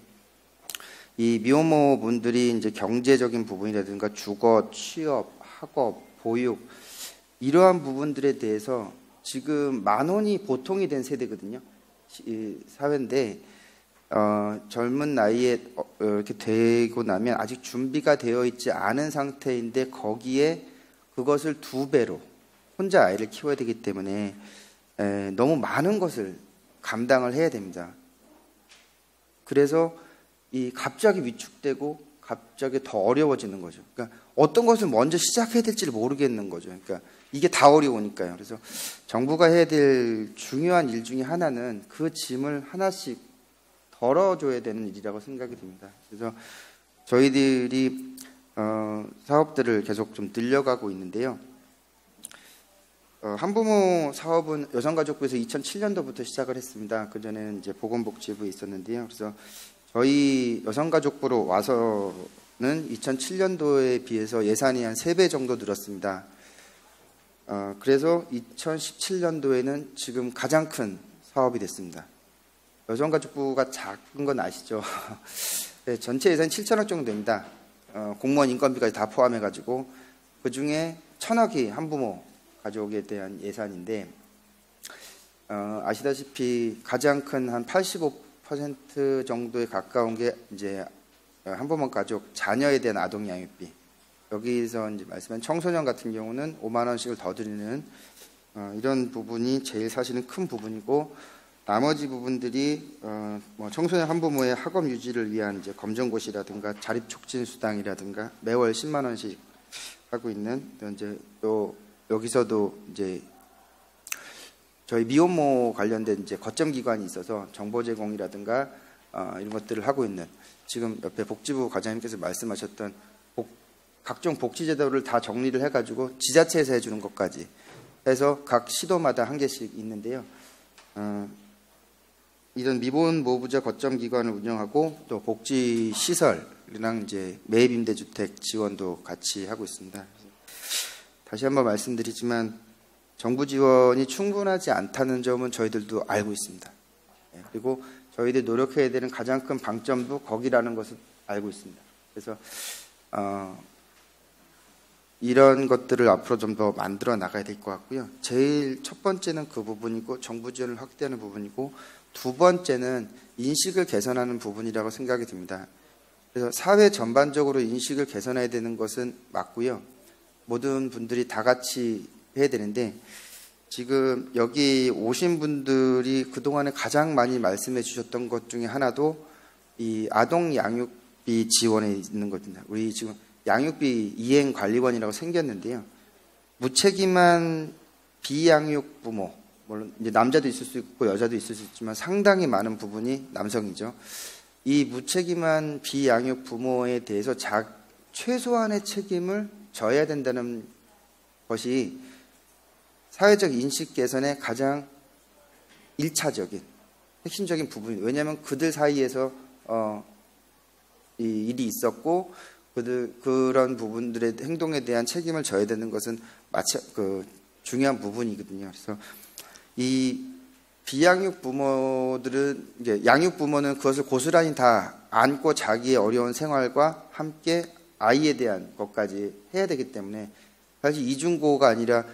이 미혼모 분들이 이제 경제적인 부분이라든가 주거, 취업, 학업, 보육 이러한 부분들에 대해서 지금 10,000원이 보통이 된 세대거든요. 사회인데 젊은 나이에 이렇게 되고 나면 아직 준비가 되어 있지 않은 상태인데 거기에 그것을 2배로 혼자 아이를 키워야 되기 때문에 너무 많은 것을 감당을 해야 됩니다. 그래서 갑자기 위축되고 갑자기 더 어려워지는 거죠. 그러니까 어떤 것을 먼저 시작해야 될지를 모르겠는 거죠. 그러니까 이게 다 어려우니까요. 그래서 정부가 해야 될 중요한 일 중에 하나는 그 짐을 하나씩 덜어줘야 되는 일이라고 생각이 듭니다. 그래서 저희들이 사업들을 계속 좀 늘려가고 있는데요. 한부모 사업은 여성가족부에서 2007년도부터 시작을 했습니다. 그전에는 이제 보건복지부에 있었는데요. 그래서 저희 여성가족부로 와서는 2007년도에 비해서 예산이 한 3배 정도 늘었습니다. 그래서 2017년도에는 지금 가장 큰 사업이 됐습니다. 여성가족부가 작은 건 아시죠? 네, 전체 예산이 7천억 정도 됩니다. 공무원 인건비까지 다 포함해가지고 그중에 1,000억이 한부모 가족에 대한 예산인데 아시다시피 가장 큰 한 85% 정도에 가까운 게 이제 한부모 가족 자녀에 대한 아동 양육비. 여기서 이제 말씀한 청소년 같은 경우는 5만 원씩을 더 드리는 이런 부분이 제일 사실은 큰 부분이고, 나머지 부분들이 뭐 청소년 한부모의 학업 유지를 위한 이제 검정고시라든가 자립 촉진 수당이라든가 매월 10만 원씩 하고 있는, 또 이제 또 여기서도 이제 저희 미혼모 관련된 이제 거점 기관이 있어서 정보 제공이라든가 이런 것들을 하고 있는, 지금 옆에 복지부 과장님께서 말씀하셨던 각종 복지 제도를 다 정리를 해가지고 지자체에서 해주는 것까지 해서 각 시도마다 한 개씩 있는데요. 이런 미혼 모부자 거점 기관을 운영하고 또 복지 시설이랑 이제 매입 임대주택 지원도 같이 하고 있습니다. 다시 한번 말씀드리지만 정부 지원이 충분하지 않다는 점은 저희들도 알고 있습니다. 그리고 저희들이 노력해야 되는 가장 큰 방점도 거기라는 것을 알고 있습니다. 그래서 이런 것들을 앞으로 좀 더 만들어 나가야 될 것 같고요. 제일 첫 번째는 그 부분이고 정부 지원을 확대하는 부분이고, 두 번째는 인식을 개선하는 부분이라고 생각이 듭니다. 그래서 사회 전반적으로 인식을 개선해야 되는 것은 맞고요. 모든 분들이 다 같이 해야 되는데, 지금 여기 오신 분들이 그동안에 가장 많이 말씀해 주셨던 것 중에 하나도 이 아동 양육비 지원에 있는 겁니다. 우리 지금 양육비 이행관리원이라고 생겼는데요. 무책임한 비양육 부모, 물론 이제 남자도 있을 수 있고 여자도 있을 수 있지만 상당히 많은 부분이 남성이죠. 이 무책임한 비양육 부모에 대해서 최소한의 책임을 져야 된다는 것이 사회적 인식 개선의 가장 1차적인 핵심적인 부분이에요. 왜냐하면 그들 사이에서 이 일이 있었고 그런 부분들의 행동에 대한 책임을 져야 되는 것은 중요한 부분이거든요. 그래서 이 비양육 부모들은 이제 양육 부모는 그것을 고스란히 다 안고 자기의 어려운 생활과 함께 아이에 대한 것까지 해야 되기 때문에 사실 이중고가 아니라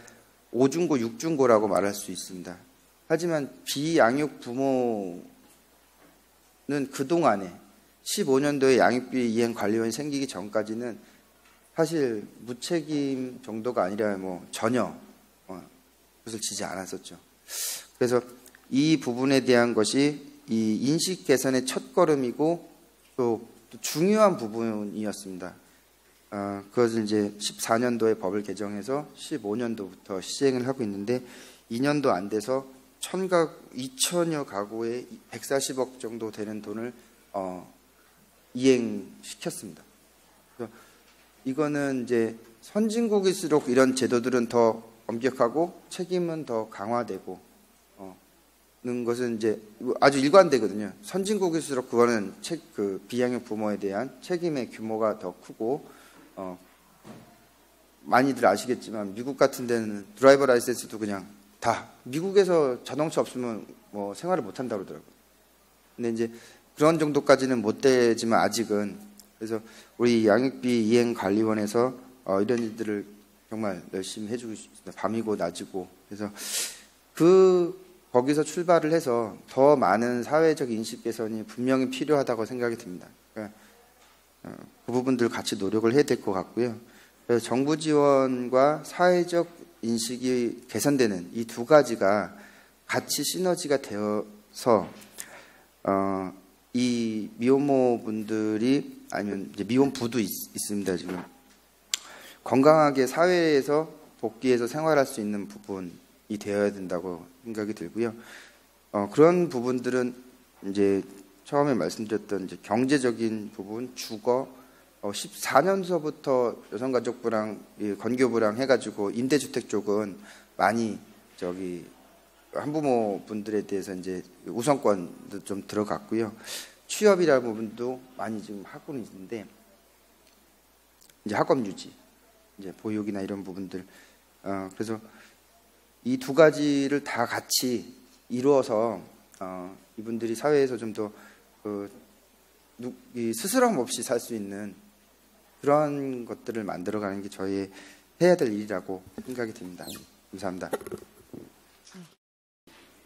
오중고, 육중고라고 말할 수 있습니다. 하지만 비양육 부모는 그동안에 15년도에 양육비 이행관리원이 생기기 전까지는 사실 무책임 정도가 아니라 뭐 전혀 그것을 지지 않았었죠. 그래서 이 부분에 대한 것이 이 인식 개선의 첫걸음이고 또 중요한 부분이었습니다. 그것을 이제 14년도에 법을 개정해서 15년도부터 시행을 하고 있는데 2년도 안 돼서 2천여 가구에 140억 정도 되는 돈을 이행시켰습니다. 그래서 이거는 이제 선진국일수록 이런 제도들은 더 엄격하고 책임은 더 강화되고 는 것은 이제 아주 일관되거든요. 선진국일수록 그거는 비양육 부모에 대한 책임의 규모가 더 크고 많이들 아시겠지만 미국 같은 데는 드라이버 라이센스도 그냥 다 미국에서 자동차 없으면 뭐 생활을 못 한다고 그러더라고요. 근데 이제 그런 정도까지는 못 되지만 아직은, 그래서 우리 양육비 이행관리원에서 이런 일들을 정말 열심히 해주고 있습니다. 밤이고 낮이고. 그래서 거기서 출발을 해서 더 많은 사회적 인식 개선이 분명히 필요하다고 생각이 듭니다. 그러니까 그 부분들 같이 노력을 해야 될 것 같고요. 그래서 정부 지원과 사회적 인식이 개선되는 이 두 가지가 같이 시너지가 되어서 이 미혼모 분들이, 아니면 이제 미혼 부도 있습니다. 지금 건강하게 사회에서 복귀해서 생활할 수 있는 부분이 되어야 된다고 생각이 들고요. 그런 부분들은 이제 처음에 말씀드렸던 이제 경제적인 부분, 주거, 14년서부터 여성가족부랑 건교부랑 해가지고 임대주택 쪽은 많이 한부모 분들에 대해서 이제 우선권도 좀 들어갔고요. 취업이라는 부분도 많이 지금 하고는 있는데, 이제 학업 유지, 이제 보육이나 이런 부분들, 그래서 이 두 가지를 다 같이 이루어서 이분들이 사회에서 좀 더 스스럼 없이 살 수 있는 그런 것들을 만들어가는 게 저희 해야 될 일이라고 생각이 듭니다. 감사합니다.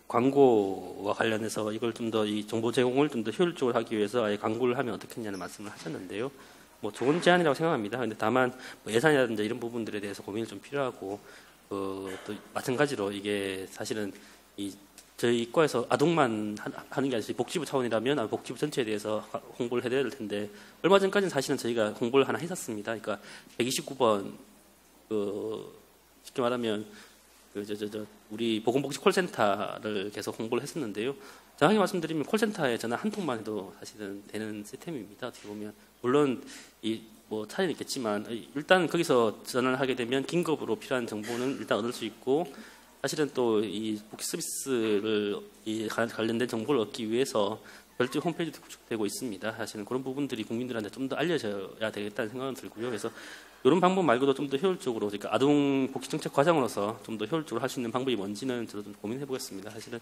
광고와 관련해서 이걸 좀 더 이 정보 제공을 좀 더 효율적으로 하기 위해서 아예 광고를 하면 어떻겠냐는 말씀을 하셨는데요. 뭐 좋은 제안이라고 생각합니다. 근데 다만 뭐 예산이라든지 이런 부분들에 대해서 고민이 좀 필요하고 또 마찬가지로 이게 사실은 저희 이과에서 아동만 하는 게 아니라 복지부 차원이라면 복지부 전체에 대해서 홍보를 해야 될 텐데 얼마 전까지는 사실은 저희가 홍보를 하나 했었습니다. 그러니까 129번 쉽게 말하면 우리 보건복지 콜센터를 계속 홍보를 했었는데요. 정확히 말씀드리면 콜센터에 전화 한 통만 해도 사실은 되는 시스템입니다. 어떻게 보면 물론 뭐 차이는 있겠지만 일단 거기서 전화를 하게 되면 긴급으로 필요한 정보는 일단 얻을 수 있고 사실은 또 이 복지 서비스를 관련된 정보를 얻기 위해서 별도의 홈페이지도 구축되고 있습니다. 사실은 그런 부분들이 국민들한테 좀 더 알려져야 되겠다는 생각은 들고요. 그래서 이런 방법 말고도 좀 더 효율적으로, 그러니까 아동 복지 정책 과정으로서 좀 더 효율적으로 할 수 있는 방법이 뭔지는 저도 좀 고민해 보겠습니다. 사실은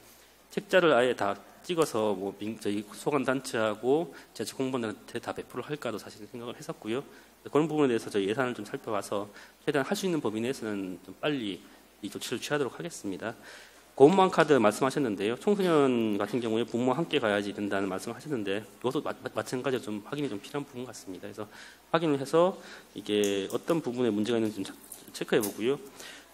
책자를 아예 다 찍어서 뭐 저희 소관 단체하고 지자체 공무원들한테 다 배포를 할까도 사실 생각을 했었고요. 그런 부분에 대해서 저희 예산을 좀 살펴봐서 최대한 할 수 있는 범위 내에서는 좀 빨리 이 조치를 취하도록 하겠습니다. 고운마음 카드 말씀하셨는데요. 청소년 같은 경우에 부모와 함께 가야지 된다는 말씀을 하셨는데 이것도 마찬가지로 좀 확인이 좀 필요한 부분 같습니다. 그래서 확인을 해서 이게 어떤 부분에 문제가 있는지 좀 체크해 보고요.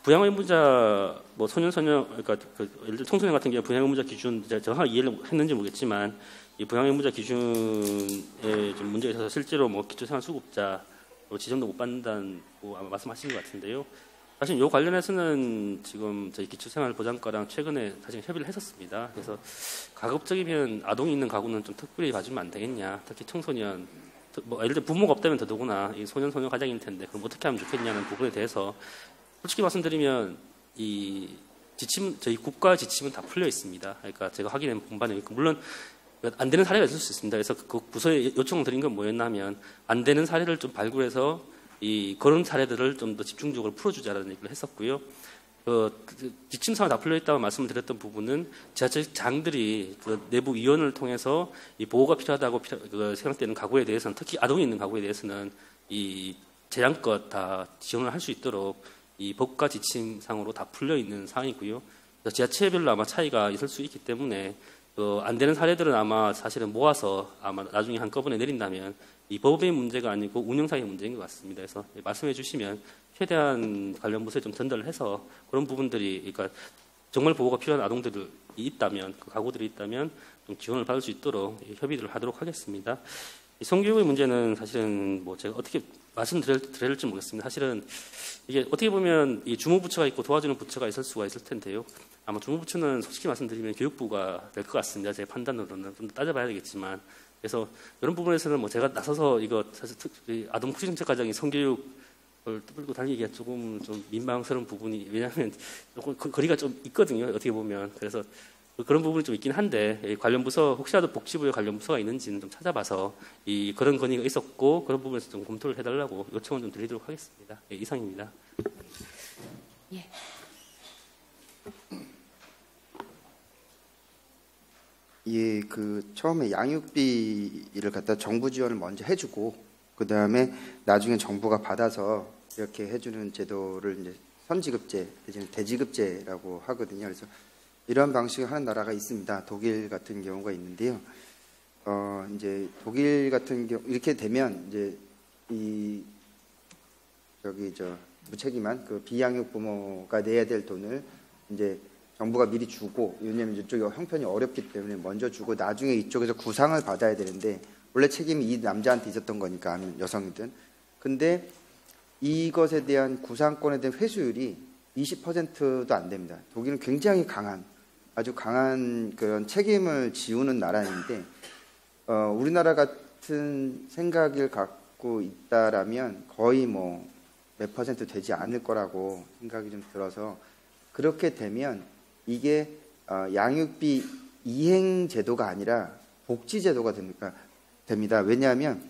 부양 의무자 뭐 소년 그러니까 예를 들어 청소년 같은 경우 부양 의무자 기준 제가 정확하게 이해를 했는지 모르겠지만 이 부양 의무자 기준에 좀 문제가 있어서 실제로 뭐 기초생활수급자로 지정도 못 받는다는 뭐 아마 말씀하신 것 같은데요. 사실 이 관련해서는 지금 저희 기초생활보장과랑 최근에 사실 협의를 했었습니다. 그래서 가급적이면 아동이 있는 가구는 좀 특별히 봐주면 안 되겠냐. 특히 청소년, 뭐 예를 들어 부모가 없다면 더더구나 이 소년 가장일 텐데 그럼 어떻게 하면 좋겠냐는 부분에 대해서 솔직히 말씀드리면 이 지침, 저희 국가 지침은 다 풀려 있습니다. 그러니까 제가 확인한 본반에 물론 안 되는 사례가 있을 수 있습니다. 그래서 그 부서에 요청을 드린 건 뭐였냐면 안 되는 사례를 좀 발굴해서 그런 사례들을 좀 더 집중적으로 풀어주자라는 얘기를 했었고요. 지침사항 다 풀려있다고 말씀을 드렸던 부분은 지자체장들이 내부 위원을 통해서 이 보호가 필요하다고 생각되는 가구에 대해서는 특히 아동이 있는 가구에 대해서는 이 재량껏 다 지원을 할 수 있도록 이 법과 지침상으로 다 풀려있는 사항이고요. 지자체별로 아마 차이가 있을 수 있기 때문에 안 되는 사례들은 아마 사실은 모아서 아마 나중에 한꺼번에 내린다면 이 법의 문제가 아니고 운영상의 문제인 것 같습니다. 그래서 말씀해 주시면 최대한 관련 부서에 좀 전달을 해서 그런 부분들이 그러니까 정말 보호가 필요한 아동들이 있다면 그 가구들이 있다면 좀 지원을 받을 수 있도록 협의를 하도록 하겠습니다. 이 성교육의 문제는 사실은 뭐 제가 어떻게 말씀드릴지 모르겠습니다. 사실은 이게 어떻게 보면 이 주무부처가 있고 도와주는 부처가 있을 수가 있을 텐데요. 아마 주무부처는 솔직히 말씀드리면 교육부가 될 것 같습니다. 제 판단으로는 좀 따져봐야 되겠지만 그래서 이런 부분에서는 뭐 제가 나서서 이거 사실 아동 복지 정책 과정이 성교육을 뚫고 다니기가 조금 좀 민망스러운 부분이 왜냐하면 조금 거리가 좀 있거든요. 어떻게 보면 그래서 그런 부분이 좀 있긴 한데 관련 부서 혹시라도 복지부에 관련 부서가 있는지는 좀 찾아봐서 그런 건의가 있었고 그런 부분에서 좀 검토를 해달라고 요청을 좀 드리도록 하겠습니다. 예, 이상입니다. 예. 예, 처음에 양육비를 갖다 정부 지원을 먼저 해주고 그 다음에 나중에 정부가 받아서 이렇게 해주는 제도를 이제 선지급제 내지는 대지급제라고 하거든요. 그래서 이런 방식을 하는 나라가 있습니다. 독일 같은 경우가 있는데요. 이제 독일 같은 경우 이렇게 되면 이제 무책임한 비양육 부모가 내야 될 돈을 이제 정부가 미리 주고 왜냐하면 이쪽이 형편이 어렵기 때문에 먼저 주고 나중에 이쪽에서 구상을 받아야 되는데 원래 책임이 이 남자한테 있었던 거니까 아니면 여성이든 근데 이것에 대한 구상권에 대한 회수율이 20%도 안 됩니다. 독일은 굉장히 아주 강한 그런 책임을 지우는 나라인데 우리나라 같은 생각을 갖고 있다라면 거의 뭐 몇 퍼센트 되지 않을 거라고 생각이 좀 들어서 그렇게 되면 이게 양육비 이행 제도가 아니라 복지 제도가 됩니다. 왜냐하면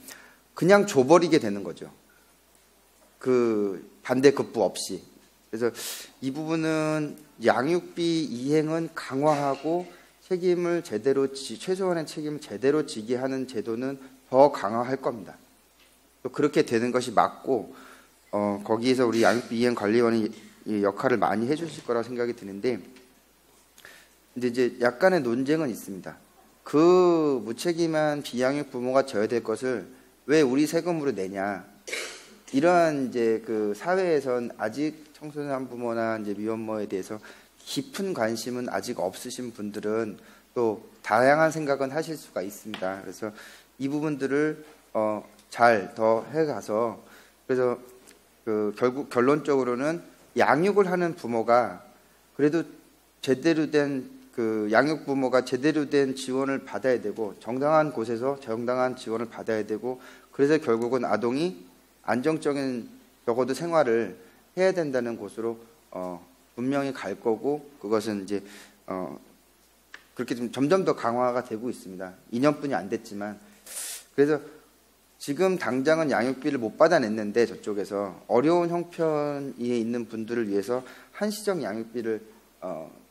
그냥 줘버리게 되는 거죠. 반대급부 없이. 그래서 이 부분은 양육비 이행은 강화하고 책임을 제대로 최소한의 책임을 제대로 지게 하는 제도는 더 강화할 겁니다. 또 그렇게 되는 것이 맞고 거기에서 우리 양육비 이행 관리원이 이 역할을 많이 해주실 거라고 생각이 드는데, 근데 이제 약간의 논쟁은 있습니다. 그 무책임한 비양육 부모가 져야 될 것을 왜 우리 세금으로 내냐? 이러한 이제 그 사회에선 아직 청소년 한부모나 이제 미혼모에 대해서 깊은 관심은 아직 없으신 분들은 또 다양한 생각은 하실 수가 있습니다. 그래서 이 부분들을 잘 더 해가서, 그래서 그 결국 결론적으로는 양육을 하는 부모가 그래도 제대로 된 그 양육 부모가 제대로 된 지원을 받아야 되고, 정당한 곳에서 정당한 지원을 받아야 되고, 그래서 결국은 아동이 안정적인 적어도 생활을 해야 된다는 곳으로 분명히 갈 거고, 그것은 이제 그렇게 좀 점점 더 강화가 되고 있습니다. 2년뿐이 안 됐지만. 그래서 지금 당장은 양육비를 못 받아냈는데 저쪽에서 어려운 형편에 있는 분들을 위해서 한시적 양육비를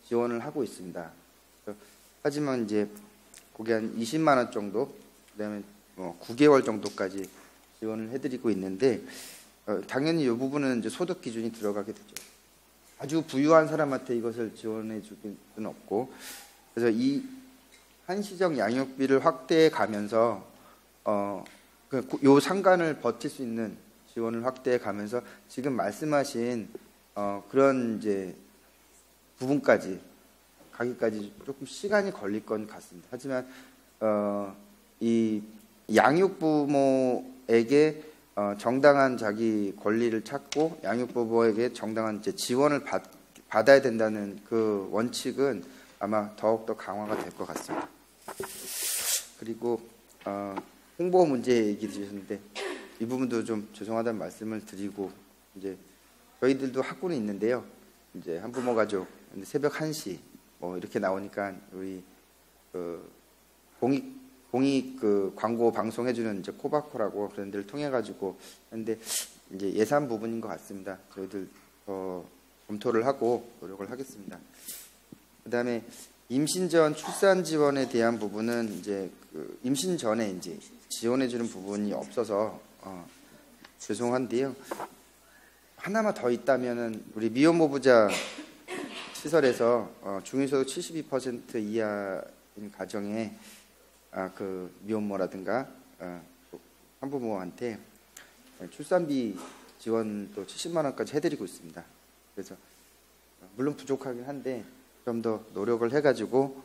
지원을 하고 있습니다. 하지만 이제 그게 한 20만 원 정도, 그다음에 9개월 정도까지 지원을 해드리고 있는데, 당연히 이 부분은 이제 소득 기준이 들어가게 되죠. 아주 부유한 사람한테 이것을 지원해 주기는 없고, 그래서 이 한시적 양육비를 확대해 가면서 요 상간을 버틸 수 있는 지원을 확대해 가면서 지금 말씀하신 그런 이제 부분까지 가기까지 조금 시간이 걸릴 건 같습니다. 하지만 이 양육 부모에게 정당한 자기 권리를 찾고 양육 부모에게 정당한 이제 지원을 받아야 된다는 그 원칙은 아마 더욱더 강화가 될 것 같습니다. 그리고 홍보 문제 얘기 드렸는데 이 부분도 좀 죄송하다는 말씀을 드리고, 이제 저희들도 학군이 있는데요. 이제 한부모 가족 새벽 1시 뭐 이렇게 나오니까 우리 공익 그 광고 방송해주는 이제 코바코라고 그런 데를 통해 가지고 했는데, 이제 예산 부분인 것 같습니다. 저희들 검토를 하고 노력을 하겠습니다. 그다음에 임신 전 출산 지원에 대한 부분은 이제 그 임신 전에 이제 지원해주는 부분이 없어서 죄송한데요. 하나만 더 있다면은 우리 미혼모부자 시설에서 중위소득 72% 이하인 가정에 그 미혼모라든가 한부모한테 출산비 지원도 70만 원까지 해드리고 있습니다. 그래서 물론 부족하긴 한데 좀 더 노력을 해가지고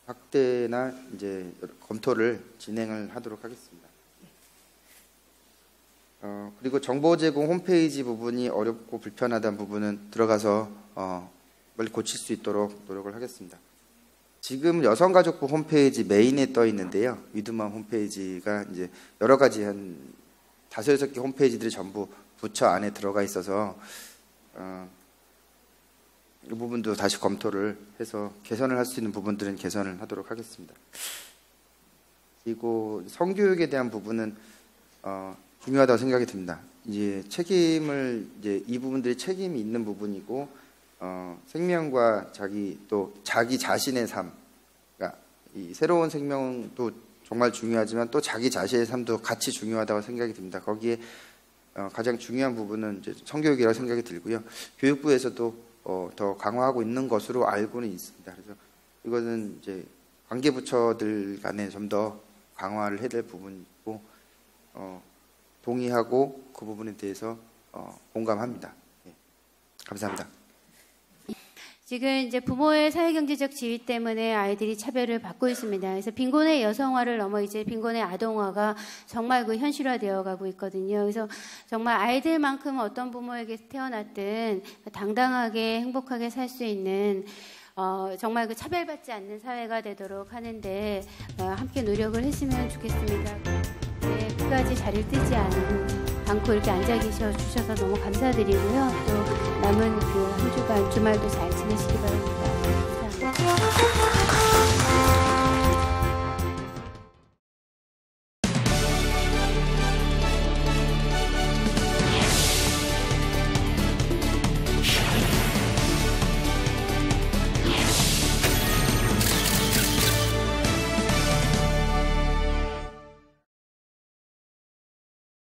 확대나 이제 검토를 진행을 하도록 하겠습니다. 그리고 정보 제공 홈페이지 부분이 어렵고 불편하다는 부분은 들어가서 빨리 고칠 수 있도록 노력을 하겠습니다. 지금 여성가족부 홈페이지 메인에 떠 있는데요. 위드맘 홈페이지가 이제 여러 가지 한 5, 6개 홈페이지들이 전부 부처 안에 들어가 있어서 이 부분도 다시 검토를 해서 개선을 할 수 있는 부분들은 개선을 하도록 하겠습니다. 그리고 성교육에 대한 부분은 중요하다고 생각이 듭니다. 이제 책임을 이제 이 부분들이 책임이 있는 부분이고 생명과 자기 자신의 삶, 그러니까 이 새로운 생명도 정말 중요하지만 또 자기 자신의 삶도 같이 중요하다고 생각이 듭니다. 거기에 가장 중요한 부분은 이제 성교육이라고 생각이 들고요. 교육부에서도 더 강화하고 있는 것으로 알고는 있습니다. 그래서 이거는 이제 관계부처들 간에 좀 더 강화를 해야 될 부분이고 동의하고 그 부분에 대해서 공감합니다. 네. 감사합니다. 지금 이제 부모의 사회경제적 지위 때문에 아이들이 차별을 받고 있습니다. 그래서 빈곤의 여성화를 넘어 이제 빈곤의 아동화가 정말 그 현실화되어 가고 있거든요. 그래서 정말 아이들만큼 어떤 부모에게 태어났든 당당하게 행복하게 살 수 있는 정말 그 차별받지 않는 사회가 되도록 하는데 함께 노력을 했으면 좋겠습니다. 네, 끝까지 자리를 뜨지 않고 이렇게 앉아 계셔 주셔서 너무 감사드리고요. 또 남은 그 한 주간 주말도 잘 지내시기 바랍니다. 감사합니다.